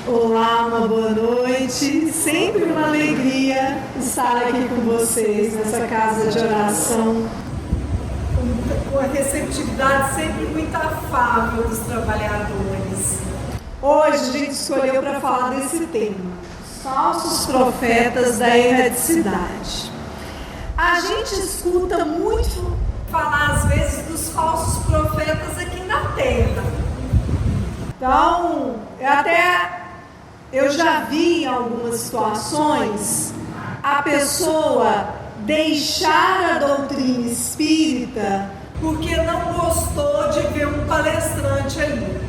Olá, uma boa noite. Sempre uma alegria estar aqui com vocês nessa casa de oração. Com a receptividade sempre muito afável dos trabalhadores. Hoje a gente escolheu para falar desse tema, falsos profetas da erradicidade. A gente escuta muito falar às vezes dos falsos profetas aqui na Terra. Então, eu já vi em algumas situações a pessoa deixar a doutrina espírita porque não gostou de ver um palestrante ali.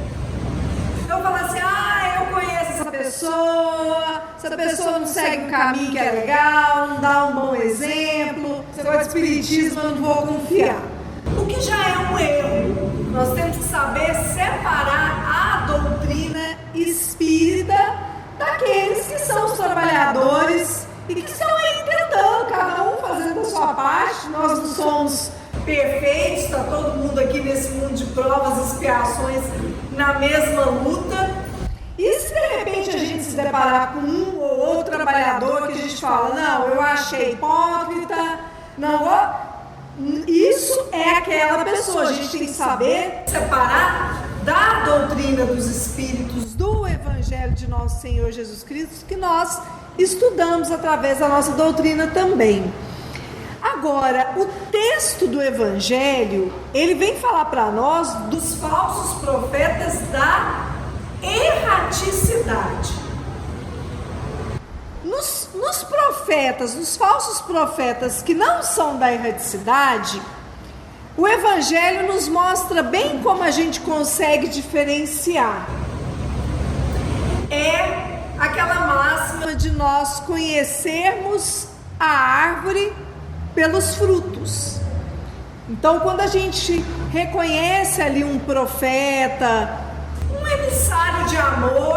Eu falo assim, eu conheço essa pessoa não segue um caminho que é legal, não dá um bom exemplo, esse negócio de espiritismo eu não vou confiar. O que já é um erro. Nós temos que saber separar a doutrina espírita daqueles que são os trabalhadores e que estão aí tentando, cada um fazendo a sua parte. Nós não somos perfeitos, está todo mundo aqui nesse mundo de provas e expiações na mesma luta. E se de repente a gente se deparar com um ou outro trabalhador que a gente fala, não, eu achei hipócrita, isso é aquela pessoa. A gente tem que saber separar da doutrina dos espíritos, do Evangelho de nosso Senhor Jesus Cristo, que nós estudamos através da nossa doutrina também. Agora, o texto do Evangelho, ele vem falar para nós dos falsos profetas da erraticidade. Nos profetas, nos falsos profetas que não são da erraticidade, o Evangelho nos mostra bem como a gente consegue diferenciar. É aquela máxima de nós conhecermos a árvore pelos frutos. Então, quando a gente reconhece ali um profeta, um emissário de amor,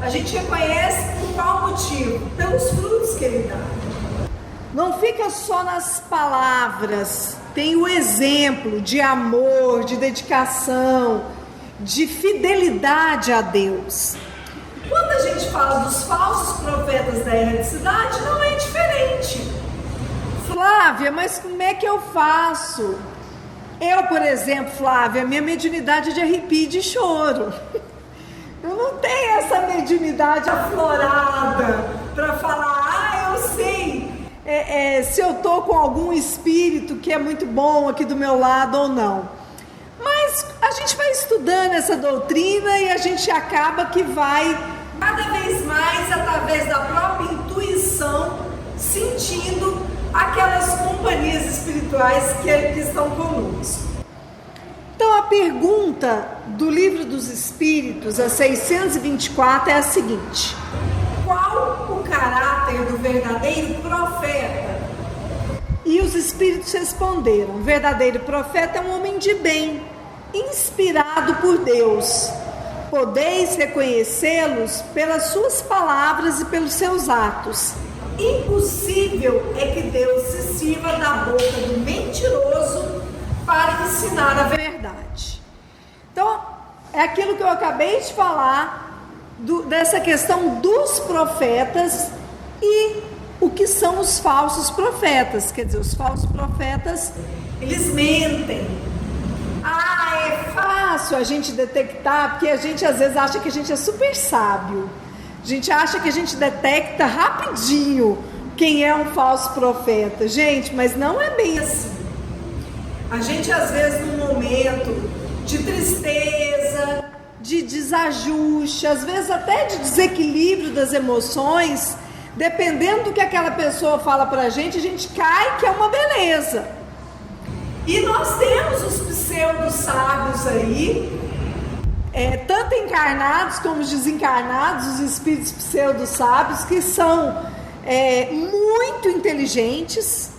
a gente reconhece por qual motivo? Pelos frutos que ele dá. Não fica só nas palavras, tem o exemplo de amor, de dedicação, de fidelidade a Deus. Quando a gente fala dos falsos profetas da erraticidade, não é diferente. Flávia, mas como é que eu faço? Eu, por exemplo, Flávia, minha mediunidade é de arrepio e de choro. Eu não tenho essa mediunidade aflorada para falar, eu sei. Se eu estou com algum espírito que é muito bom aqui do meu lado ou não. Mas a gente vai estudando essa doutrina e a gente acaba que vai cada vez mais através da própria intuição, sentindo aquelas companhias espirituais que estão conosco. Então a pergunta do Livro dos Espíritos, a 624, é a seguinte: qual o caráter do verdadeiro profeta? E os Espíritos responderam: o verdadeiro profeta é um homem de bem, inspirado por Deus. Podeis reconhecê-los pelas suas palavras e pelos seus atos. Impossível é que Deus se sirva da boca do mentiroso para ensinar a verdade. Então, é aquilo que eu acabei de falar, dessa questão dos profetas e o que são os falsos profetas. Quer dizer, os falsos profetas, eles mentem. É fácil a gente detectar, porque a gente às vezes acha que a gente é super sábio. A gente acha que a gente detecta rapidinho quem é um falso profeta. Gente, mas não é bem assim. A gente às vezes num momento de tristeza, de desajuste, às vezes até de desequilíbrio das emoções, dependendo do que aquela pessoa fala pra gente, a gente cai que é uma beleza. E nós temos os pseudo-sábios aí, tanto encarnados como os desencarnados, os espíritos pseudo-sábios, que são muito inteligentes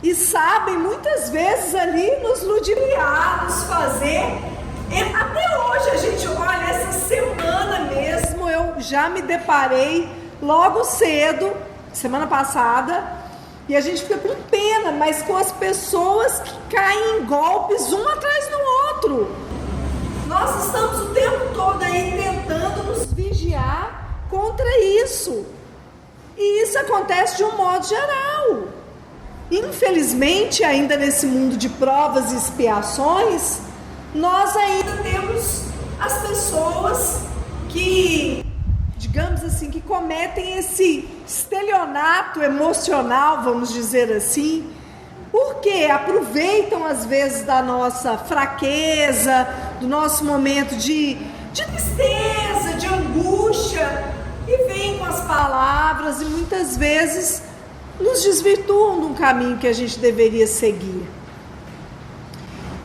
e sabem muitas vezes ali nos ludibriar, nos fazer. Até hoje a gente olha, essa semana mesmo eu já me deparei logo cedo, semana passada, e a gente fica com pena, mas com as pessoas que caem em golpes um atrás do outro. Nós estamos o tempo todo aí tentando nos vigiar contra isso. E isso acontece de um modo geral. Infelizmente, ainda nesse mundo de provas e expiações, nós ainda temos as pessoas que, digamos assim, que cometem esse estelionato emocional, vamos dizer assim, porque aproveitam às vezes da nossa fraqueza, do nosso momento de tristeza, de angústia, e vêm com as palavras e muitas vezes nos desvirtuam de um caminho que a gente deveria seguir.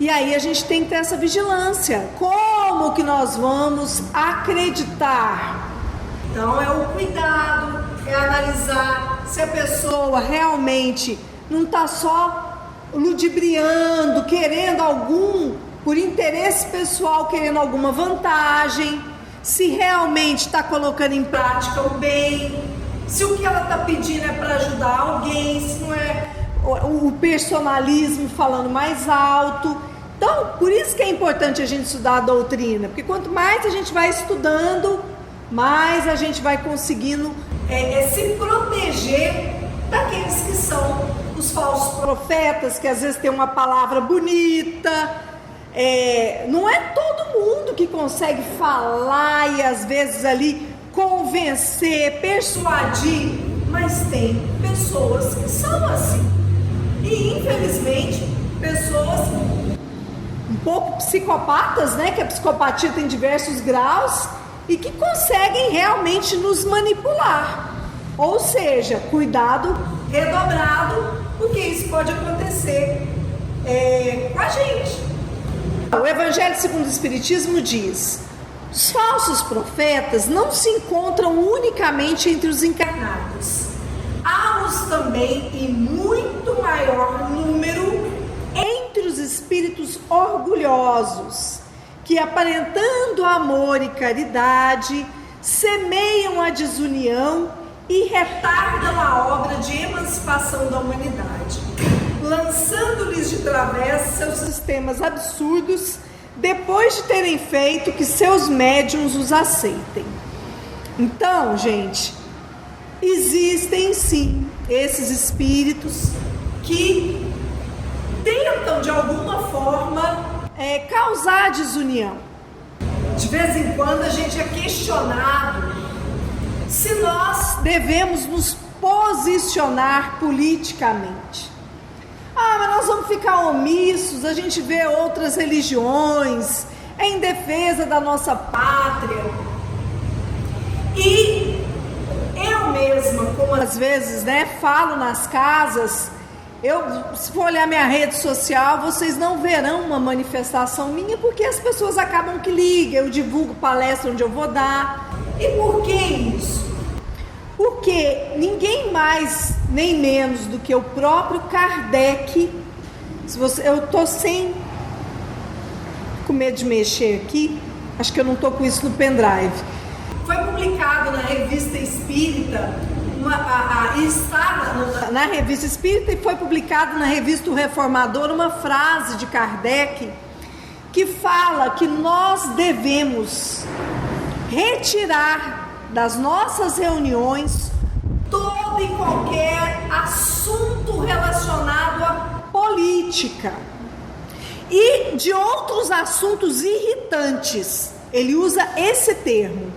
E aí a gente tem que ter essa vigilância. Como que nós vamos acreditar? Então é o cuidado, é analisar se a pessoa realmente não está só ludibriando, querendo por interesse pessoal, querendo alguma vantagem, se realmente está colocando em prática o bem, se o que ela está pedindo é para ajudar alguém, se não é o personalismo falando mais alto. Então, por isso que é importante a gente estudar a doutrina, porque quanto mais a gente vai estudando, mais a gente vai conseguindo se proteger daqueles que são os falsos profetas, que às vezes tem uma palavra bonita. Não é todo mundo que consegue falar e às vezes ali convencer, persuadir, mas tem pessoas que são assim. E infelizmente, pessoas um pouco psicopatas, né? Que a psicopatia tem diversos graus e que conseguem realmente nos manipular. Ou seja, cuidado redobrado, porque isso pode acontecer com a gente. O Evangelho segundo o Espiritismo diz: os falsos profetas não se encontram unicamente entre os encarnados. Há-os também em muito maior número entre os espíritos orgulhosos, que aparentando amor e caridade, semeiam a desunião e retardam a obra de emancipação da humanidade, lançando-lhes de través seus sistemas absurdos, depois de terem feito que seus médiuns os aceitem. Então, gente, existem sim esses espíritos que tentam de alguma forma causar desunião. De vez em quando a gente é questionado se nós devemos nos posicionar politicamente. Mas nós vamos ficar omissos, a gente vê outras religiões em defesa da nossa pátria. E eu mesma, como às vezes, falo nas casas, se for olhar minha rede social, vocês não verão uma manifestação minha, porque as pessoas acabam que ligam, eu divulgo palestra onde eu vou dar. E por que isso? Porque ninguém mais nem menos do que o próprio Kardec, eu estou com medo de mexer aqui, acho que eu não estou com isso no pendrive. Foi publicado na Revista Espírita, na Revista Espírita, e foi publicado na Revista O Reformador uma frase de Kardec que fala que nós devemos retirar das nossas reuniões todo e qualquer assunto relacionado à política e de outros assuntos irritantes. Ele usa esse termo.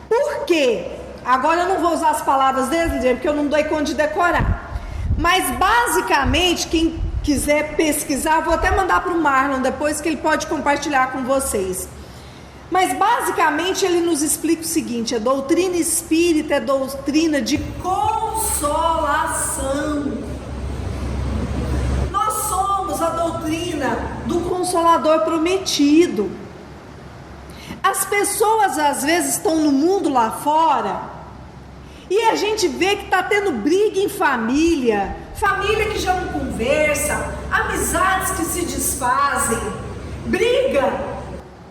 Por quê? Agora eu não vou usar as palavras dele, porque eu não dou conta de decorar. Mas basicamente, quem quiser pesquisar, vou até mandar para o Marlon depois, que ele pode compartilhar com vocês. Mas basicamente ele nos explica o seguinte: a doutrina espírita é doutrina de consolação. Nós somos a doutrina do Consolador prometido. As pessoas às vezes estão no mundo lá fora e a gente vê que está tendo briga em família que já não conversa, amizades que se desfazem, briga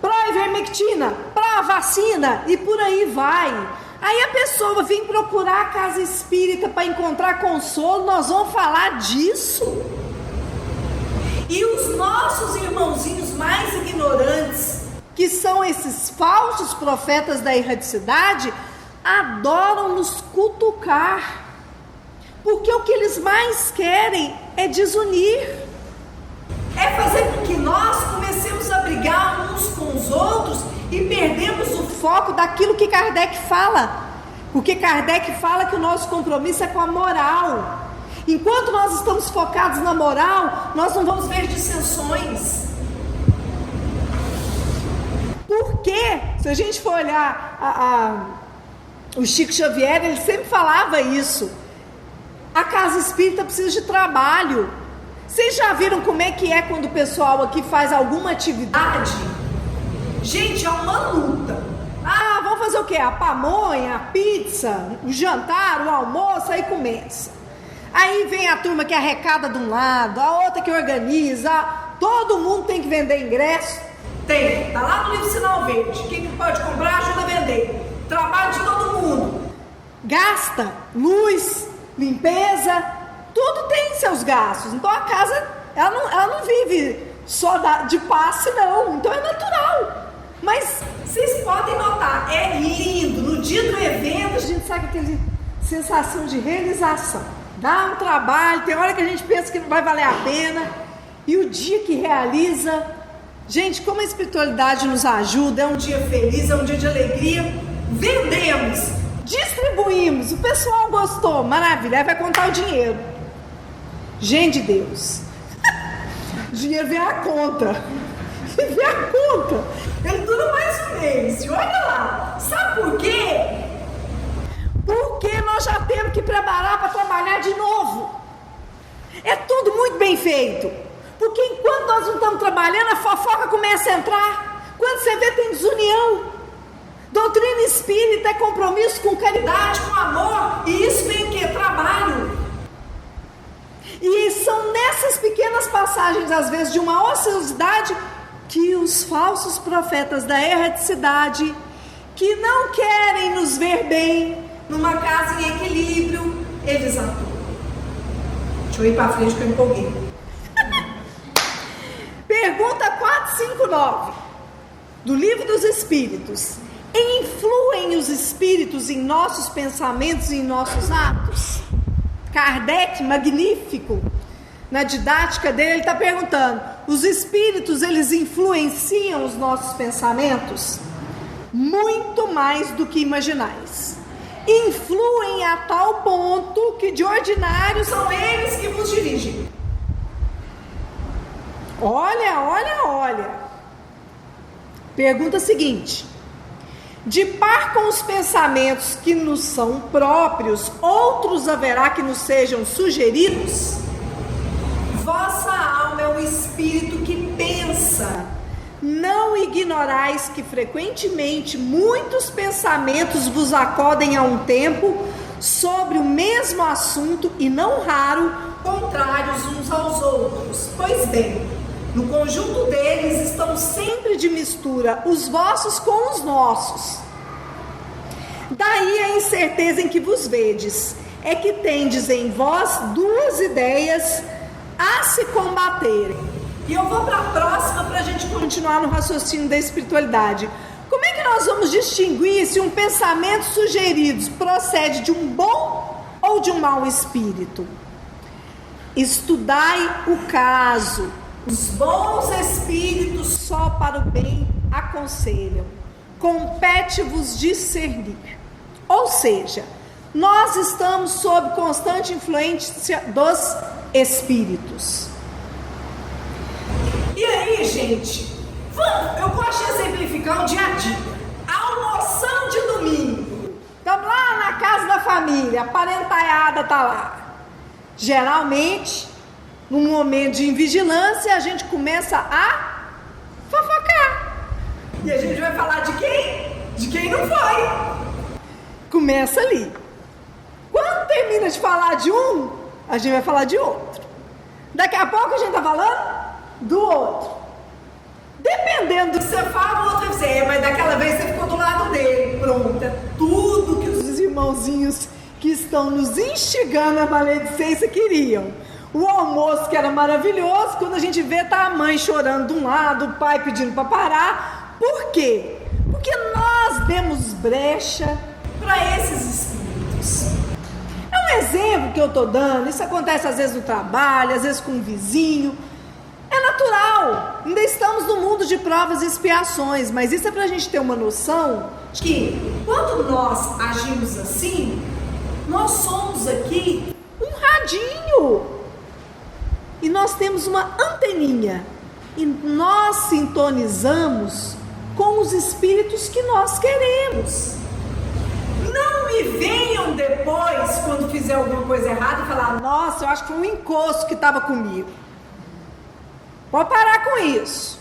pró-ivermectina, pró-vacina e por aí vai. Aí a pessoa vem procurar a casa espírita para encontrar consolo. Nós vamos falar disso? E os nossos irmãozinhos mais ignorantes, que são esses falsos profetas da erradicidade, adoram nos cutucar, porque o que eles mais querem é desunir. É fazer com que nós comecemos a brigar uns com os outros e perdemos o Foco daquilo que Kardec fala, porque Kardec fala que o nosso compromisso é com a moral. Enquanto nós estamos focados na moral, nós não vamos ver dissensões. Porque, se a gente for olhar o Chico Xavier, ele sempre falava isso. A casa espírita precisa de trabalho. Vocês já viram como é que é quando o pessoal aqui faz alguma atividade? Gente, é uma luta. Vamos fazer o quê? A pamonha, a pizza, o jantar, o almoço, aí começa. Aí vem a turma que arrecada de um lado, a outra que organiza, todo mundo tem que vender ingresso. Tem, tá lá no livro Sinal Verde. Quem que pode comprar, ajuda a vender. Trabalho de todo mundo. Gasta luz, limpeza, tudo tem seus gastos. Então a casa, ela não vive só de passe, não. Então é natural. Mas vocês podem notar, é lindo. No dia do evento, a gente sabe aquela sensação de realização. Dá um trabalho, tem hora que a gente pensa que não vai valer a pena. E o dia que realiza, gente, como a espiritualidade nos ajuda, é um dia feliz, é um dia de alegria. Vendemos, distribuímos, o pessoal gostou, maravilha, aí vai contar o dinheiro. Gente de Deus, o dinheiro vem à conta, vem à conta. Ele dura mais um mês, olha lá. Sabe por quê? Porque nós já temos que preparar para trabalhar de novo. É tudo muito bem feito. Porque enquanto nós não estamos trabalhando, a fofoca começa a entrar. Quando você vê, tem desunião. Doutrina espírita é compromisso com caridade, com amor. E isso vem o quê? Trabalho. E são nessas pequenas passagens, às vezes, de uma ociosidade, que os falsos profetas da erraticidade, que não querem nos ver bem, numa casa em equilíbrio, eles atuam. Deixa eu ir para frente que eu empolguei. Pergunta 459 do Livro dos Espíritos: influem os espíritos em nossos pensamentos e em nossos atos? Kardec, magnífico, na didática dele, ele está perguntando: os espíritos, eles influenciam os nossos pensamentos? Muito mais do que imaginais. Influem a tal ponto que de ordinário são eles que vos dirigem. Olha. Pergunta seguinte: de par com os pensamentos que nos são próprios, outros haverá que nos sejam sugeridos? Vossa alma é o espírito que pensa. Não ignorais que frequentemente muitos pensamentos vos acodem a um tempo sobre o mesmo assunto e não raro contrários uns aos outros. Pois bem, no conjunto deles estão sempre de mistura os vossos com os nossos. Daí a incerteza em que vos vedes, é que tendes em vós duas ideias a se combaterem. E eu vou para a próxima para a gente continuar no raciocínio da espiritualidade. Como é que nós vamos distinguir se um pensamento sugerido procede de um bom ou de um mau espírito? Estudai o caso. Os bons espíritos só para o bem aconselham. Compete-vos discernir. Ou seja, nós estamos sob constante influência dos espíritos. E aí, gente, eu gosto de exemplificar o dia a dia. Almoção de domingo. Estamos lá na casa da família, a parentaiada está lá. Geralmente, num momento de invigilância, a gente começa a fofocar. E a gente vai falar de quem? De quem não foi. Começa ali. Quando termina de falar de um, a gente vai falar de outro. Daqui a pouco a gente está falando do outro. Dependendo do que você fala, o outro vai dizer, mas daquela vez você ficou do lado dele. Pronto, é tudo que os irmãozinhos que estão nos instigando a maledicência queriam. O almoço que era maravilhoso, quando a gente vê, tá a mãe chorando de um lado, o pai pedindo para parar. Por quê? Porque nós demos brecha para esses espíritos. É um exemplo que eu estou dando, isso acontece às vezes no trabalho, às vezes com um vizinho. É natural, ainda estamos no mundo de provas e expiações, mas isso é para a gente ter uma noção de que quando nós agimos assim, nós somos aqui um radinho e nós temos uma anteninha e nós sintonizamos com os espíritos que nós queremos. Não me venham depois, quando fizer alguma coisa errada, e falar: nossa, eu acho que foi um encosto que estava comigo. Pode parar com isso.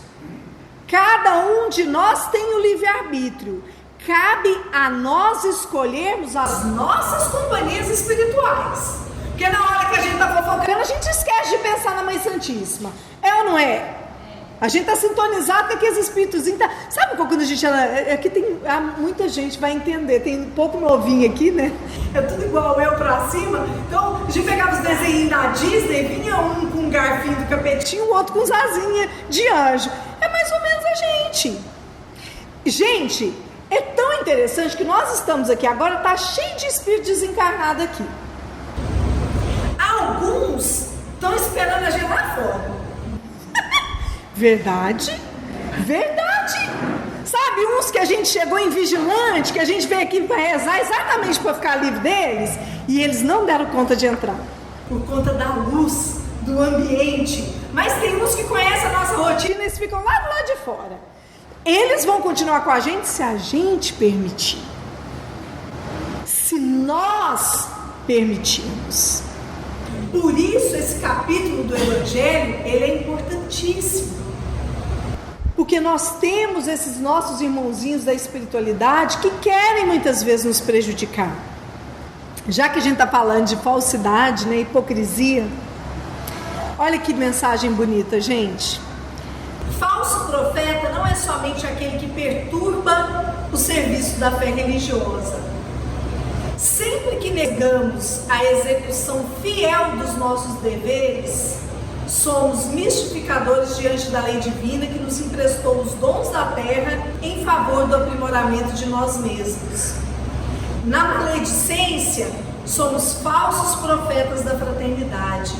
Cada um de nós tem o livre-arbítrio. Cabe a nós escolhermos as nossas companhias espirituais. Porque na hora que a gente está fofocando, a gente esquece de pensar na Mãe Santíssima. É ou não é? A gente está sintonizado com aqueles espíritos. Sabe quando a gente... Aqui tem muita gente vai entender. Tem um pouco novinho aqui, né? É tudo igual eu pra cima. Então, a gente pegava os desenhos da Disney, vinha um com um garfinho do capetinho, o outro com asinha de anjo. É mais ou menos a gente. Gente, é tão interessante que nós estamos aqui agora, tá cheio de espírito desencarnado aqui. Alguns estão esperando a gente lá fora. Verdade, verdade. Sabe, uns que a gente chegou em vigilante, que a gente veio aqui para rezar exatamente para ficar livre deles, e eles não deram conta de entrar. Por conta da luz, do ambiente. Mas tem uns que conhecem a nossa rotina e eles ficam lá do lado de fora. Eles vão continuar com a gente se a gente permitir. Se nós permitirmos. Por isso esse capítulo do Evangelho, ele é importantíssimo. Porque nós temos esses nossos irmãozinhos da espiritualidade que querem muitas vezes nos prejudicar. Já que a gente está falando de falsidade, né, hipocrisia, olha que mensagem bonita, gente. Falso profeta não é somente aquele que perturba o serviço da fé religiosa. Sempre que negamos a execução fiel dos nossos deveres, somos mistificadores diante da lei divina que nos emprestou os dons da terra em favor do aprimoramento de nós mesmos. Na maledicência, somos falsos profetas da fraternidade.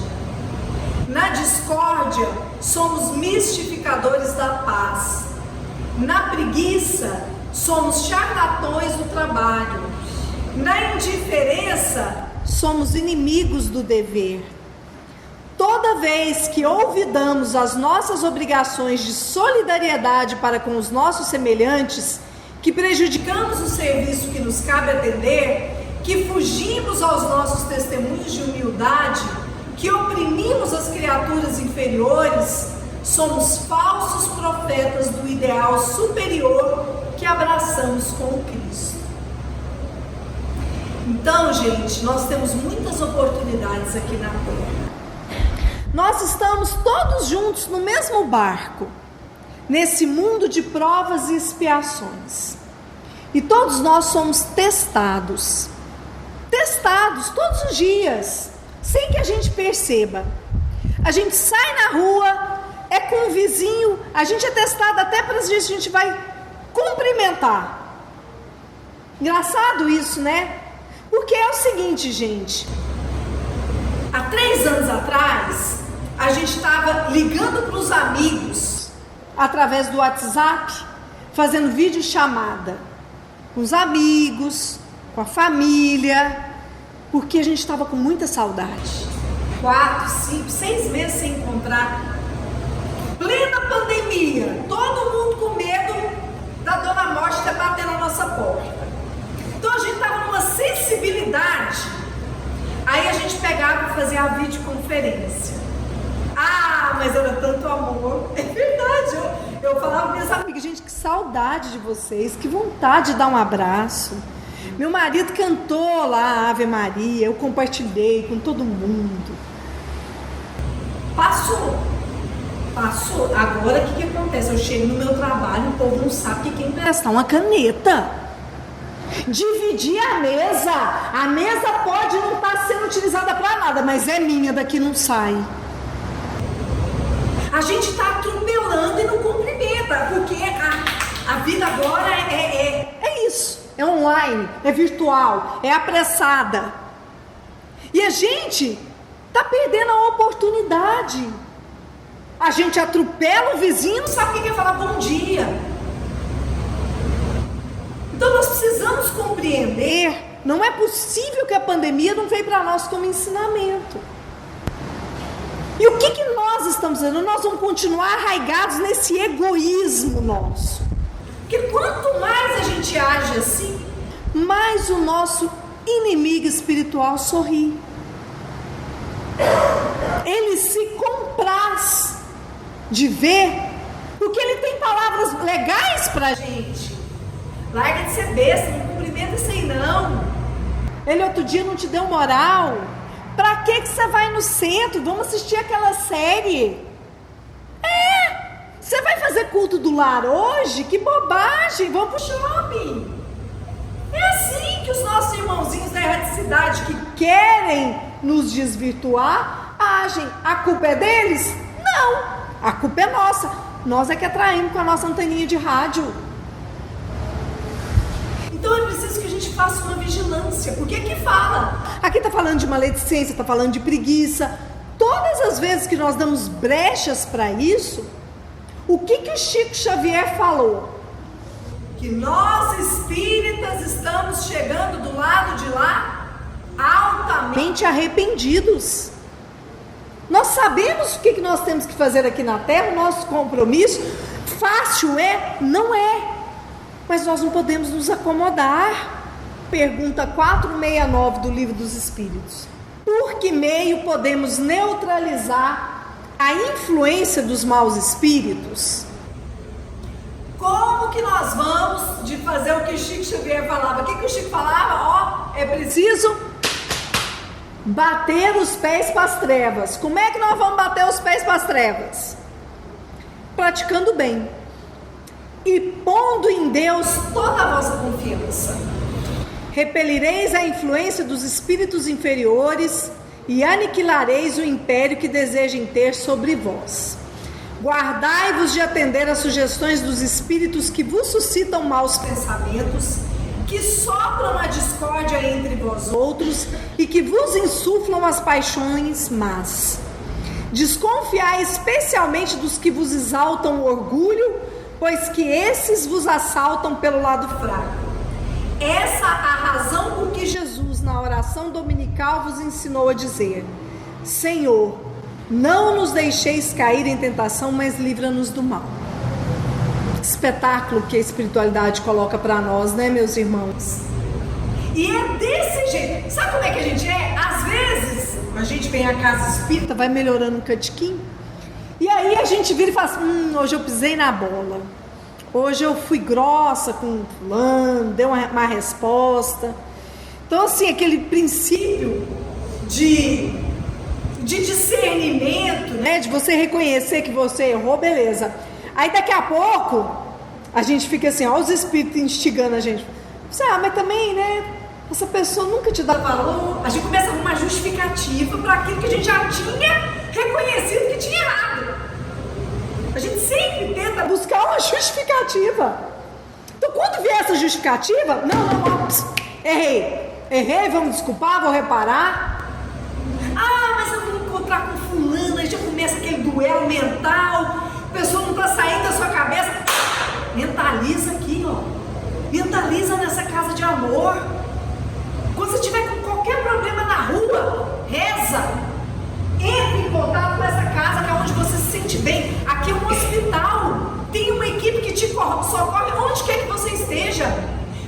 Na discórdia, somos mistificadores da paz. Na preguiça, somos charlatões do trabalho. Na indiferença, somos inimigos do dever. Toda vez que olvidamos as nossas obrigações de solidariedade para com os nossos semelhantes, que prejudicamos o serviço que nos cabe atender, que fugimos aos nossos testemunhos de humildade, que oprimimos as criaturas inferiores, somos falsos profetas do ideal superior que abraçamos com o Cristo. Então, gente, nós temos muitas oportunidades aqui na Terra. Nós estamos todos juntos no mesmo barco, nesse mundo de provas e expiações. E todos nós somos testados todos os dias, sem que a gente perceba. A gente sai na rua, é com um vizinho, a gente é testado até para as vezes a gente vai cumprimentar. Engraçado isso, né? Porque é o seguinte, gente. Há 3 anos atrás, a gente estava ligando para os amigos através do WhatsApp, fazendo videochamada com os amigos, com a família, porque a gente estava com muita saudade. 4, 5, 6 meses sem encontrar. Plena pandemia, todo mundo com medo da Dona Morte ter bater na nossa porta. Então a gente estava numa sensibilidade. Aí a gente pegava e fazia a videoconferência. Ah, mas era tanto amor. É verdade, eu falava para minhas amigas: gente, que saudade de vocês, que vontade de dar um abraço. Meu marido cantou lá a Ave Maria, eu compartilhei com todo mundo. Passou. Agora o que acontece? Eu chego no meu trabalho, o povo não sabe que quem emprestar uma caneta. Dividir a mesa pode não estar sendo utilizada para nada, mas é minha, daqui não sai. A gente está atropelando e não cumprimenta, porque a vida agora é isso. é online, é virtual, é apressada. E a gente está perdendo a oportunidade. A gente atropela o vizinho, não sabe o que é falar bom dia. Então nós precisamos compreender, não é possível que a pandemia não veio para nós como ensinamento. E o que nós estamos fazendo? Nós vamos continuar arraigados nesse egoísmo nosso. Porque quanto mais a gente age assim, mais o nosso inimigo espiritual sorri. Ele se compraz de ver, porque ele tem palavras legais pra gente. Larga de ser besta, não cumprimenta isso aí não. Ele outro dia não te deu moral. Pra que você vai no centro? Vamos assistir aquela série. Você vai fazer culto do lar hoje? Que bobagem, vamos pro shopping. É assim que os nossos irmãozinhos da erradicidade que querem nos desvirtuar agem. A culpa é deles? Não, a culpa é nossa. Nós é que atraímos com a nossa anteninha de rádio. Então é preciso que a gente faça uma vigilância. Porque aqui fala. Aqui está falando de maledicência, está falando de preguiça. Todas as vezes que nós damos brechas para isso, o que o Chico Xavier falou? Que nós espíritas estamos chegando do lado de lá altamente arrependidos. Nós sabemos o que nós temos que fazer aqui na Terra, o nosso compromisso. Fácil é? Não é. Mas nós não podemos nos acomodar. Pergunta 469 do Livro dos Espíritos. Por que meio podemos neutralizar a influência dos maus espíritos? Como que nós vamos de fazer o que Chico Xavier falava? O que o Chico falava? É preciso bater os pés para as trevas. Como é que nós vamos bater os pés para as trevas? Praticando bem e pondo em Deus toda a vossa confiança. Repelireis a influência dos espíritos inferiores e aniquilareis o império que desejem ter sobre vós. Guardai-vos de atender às sugestões dos espíritos que vos suscitam maus pensamentos, que sopram a discórdia entre vós outros e que vos insuflam as paixões más. Desconfiai especialmente dos que vos exaltam o orgulho, pois que esses vos assaltam pelo lado fraco. Essa a razão por que Jesus, na oração dominical, vos ensinou a dizer: Senhor, não nos deixeis cair em tentação, mas livra-nos do mal. Espetáculo que a espiritualidade coloca para nós, né, meus irmãos? E é desse jeito. Sabe como é que a gente é? Às vezes, a gente vem à casa espírita, vai melhorando um catiquinho, e aí a gente vira e fala assim, hoje eu pisei na bola. Hoje eu fui grossa com fulano, deu uma má resposta. Então, assim, aquele princípio de discernimento, né? De você reconhecer que você errou, beleza. Aí daqui a pouco, a gente fica assim, ó, os espíritos instigando a gente. Mas também, né? Essa pessoa nunca te dá valor. A gente começa a arrumar justificativa para aquilo que a gente já tinha reconhecido que tinha errado. A gente sempre tenta buscar uma justificativa. Então, quando vier essa justificativa, não, errei, vamos desculpar, vou reparar. Mas eu vou encontrar com fulano, aí já começa aquele duelo mental, a pessoa não está saindo da sua cabeça. Mentaliza aqui, ó. Mentaliza nessa casa de amor. Quando você tiver com qualquer problema na rua, reza. Entre em contato com essa casa, que é onde você se sente bem. Aqui é um hospital. Tem uma equipe que te socorre onde quer que você esteja.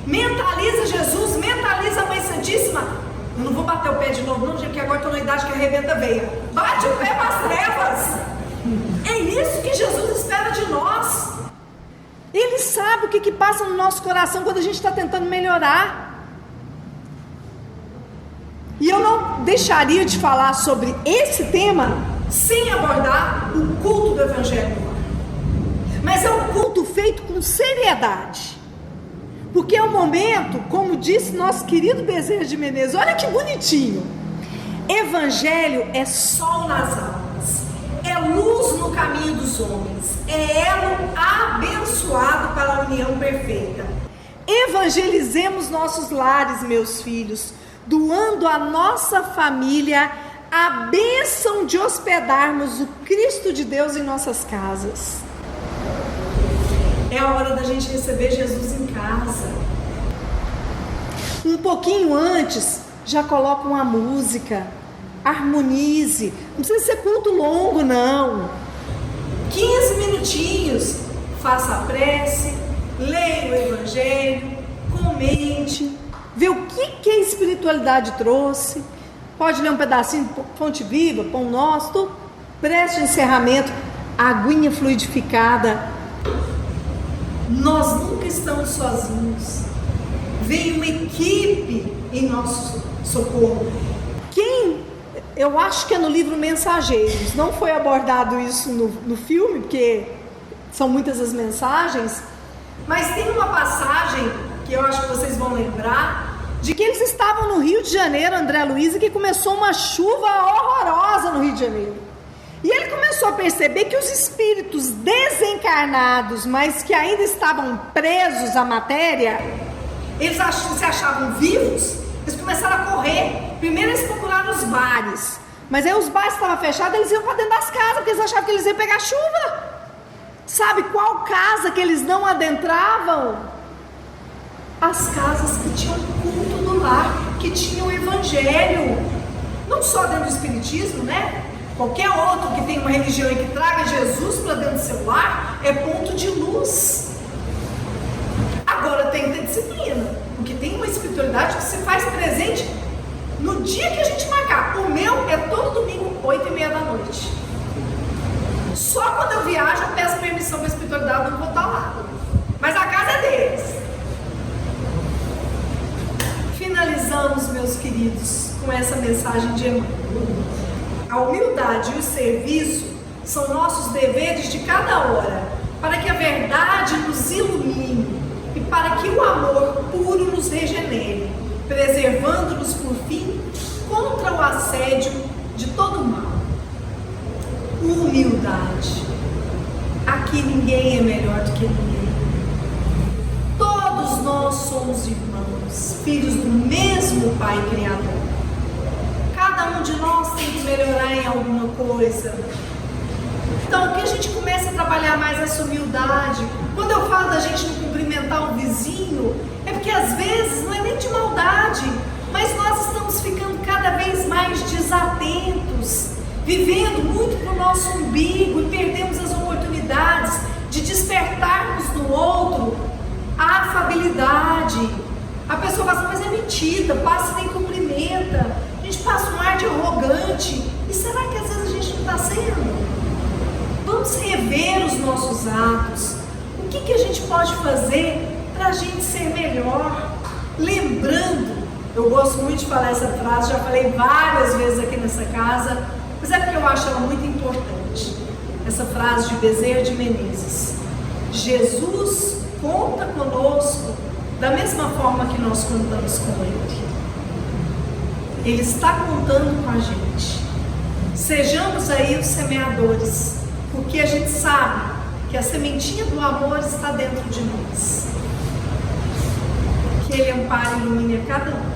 Mentaliza Jesus, mentaliza a Mãe Santíssima. Eu não vou bater o pé de novo, não, porque agora estou na idade que arrebenta a veia. Bate o pé para as trevas. É isso que Jesus espera de nós. Ele sabe o que passa no nosso coração quando a gente está tentando melhorar. E eu não deixaria de falar sobre esse tema sem abordar o culto do Evangelho. Mas é um culto feito com seriedade. Porque é um momento, como disse nosso querido Bezerra de Menezes, olha que bonitinho. Evangelho é sol nas almas, é luz no caminho dos homens, é elo abençoado para a união perfeita. Evangelizemos nossos lares, meus filhos, doando à nossa família a bênção de hospedarmos o Cristo de Deus em nossas casas. É a hora da gente receber Jesus em casa. Um pouquinho antes, já coloca uma música, harmonize, não precisa ser culto longo não. 15 minutinhos, faça a prece, leia o Evangelho, comente, vê o que a espiritualidade trouxe. Pode ler um pedacinho de Fonte Viva, Pão Nosso, preste o encerramento, aguinha fluidificada. Nós nunca estamos sozinhos. Vem uma equipe em nosso socorro. Eu acho que é no livro Mensageiros, não foi abordado isso no filme, porque são muitas as mensagens, mas tem uma passagem que eu acho que vocês vão lembrar, de que eles estavam no Rio de Janeiro, André Luiz, e que começou uma chuva horrorosa no Rio de Janeiro. E ele começou a perceber que os espíritos desencarnados, mas que ainda estavam presos à matéria, eles se achavam vivos, eles começaram a correr. Primeiro eles procuraram os bares, mas aí os bares estavam fechados, eles iam para dentro das casas, porque eles achavam que eles iam pegar chuva. Sabe qual casa que eles não adentravam? As casas que tinham culto do lar, que tinham o Evangelho. Não só dentro do Espiritismo, né? Qualquer outro que tenha uma religião e que traga Jesus para dentro do seu lar é ponto de luz. Agora tem que ter disciplina, porque tem uma espiritualidade que se faz presente no dia que a gente marcar. O meu é todo domingo, 8h30 da noite. Só quando eu viajo eu peço permissão para a espiritualidade, não vou estar lá. Mas a casa é deles. Finalizamos, meus queridos, com essa mensagem de Emmanuel. A humildade e o serviço são nossos deveres de cada hora, para que a verdade nos ilumine e para que o amor puro nos regenere, preservando-nos por fim contra o assédio de todo mal. Humildade. Aqui ninguém é melhor do que ninguém. Todos nós somos irmãos, filhos do mesmo Pai Criador. Cada um de nós tem que melhorar em alguma coisa. Então, que a gente comece a trabalhar mais essa humildade. Quando eu falo da gente não cumprimentar o vizinho, é porque às vezes não é nem de maldade, mas nós estamos ficando cada vez mais desatentos, vivendo muito para o nosso umbigo e perdemos as oportunidades de despertarmos no outro a afabilidade. A pessoa fala assim, mas é metida, passa e nem cumprimenta, a gente passa um ar de arrogante. E será que às vezes a gente não está sendo? Vamos rever os nossos atos. O que a gente pode fazer para a gente ser melhor? Lembrando, eu gosto muito de falar essa frase, já falei várias vezes aqui nessa casa, mas é porque eu acho ela muito importante. Essa frase de Bezerra de Menezes: Jesus conta conosco da mesma forma que nós contamos com Ele. Ele está contando com a gente. Sejamos aí os semeadores, porque a gente sabe que a sementinha do amor está dentro de nós. Que Ele ampare e ilumine a cada um.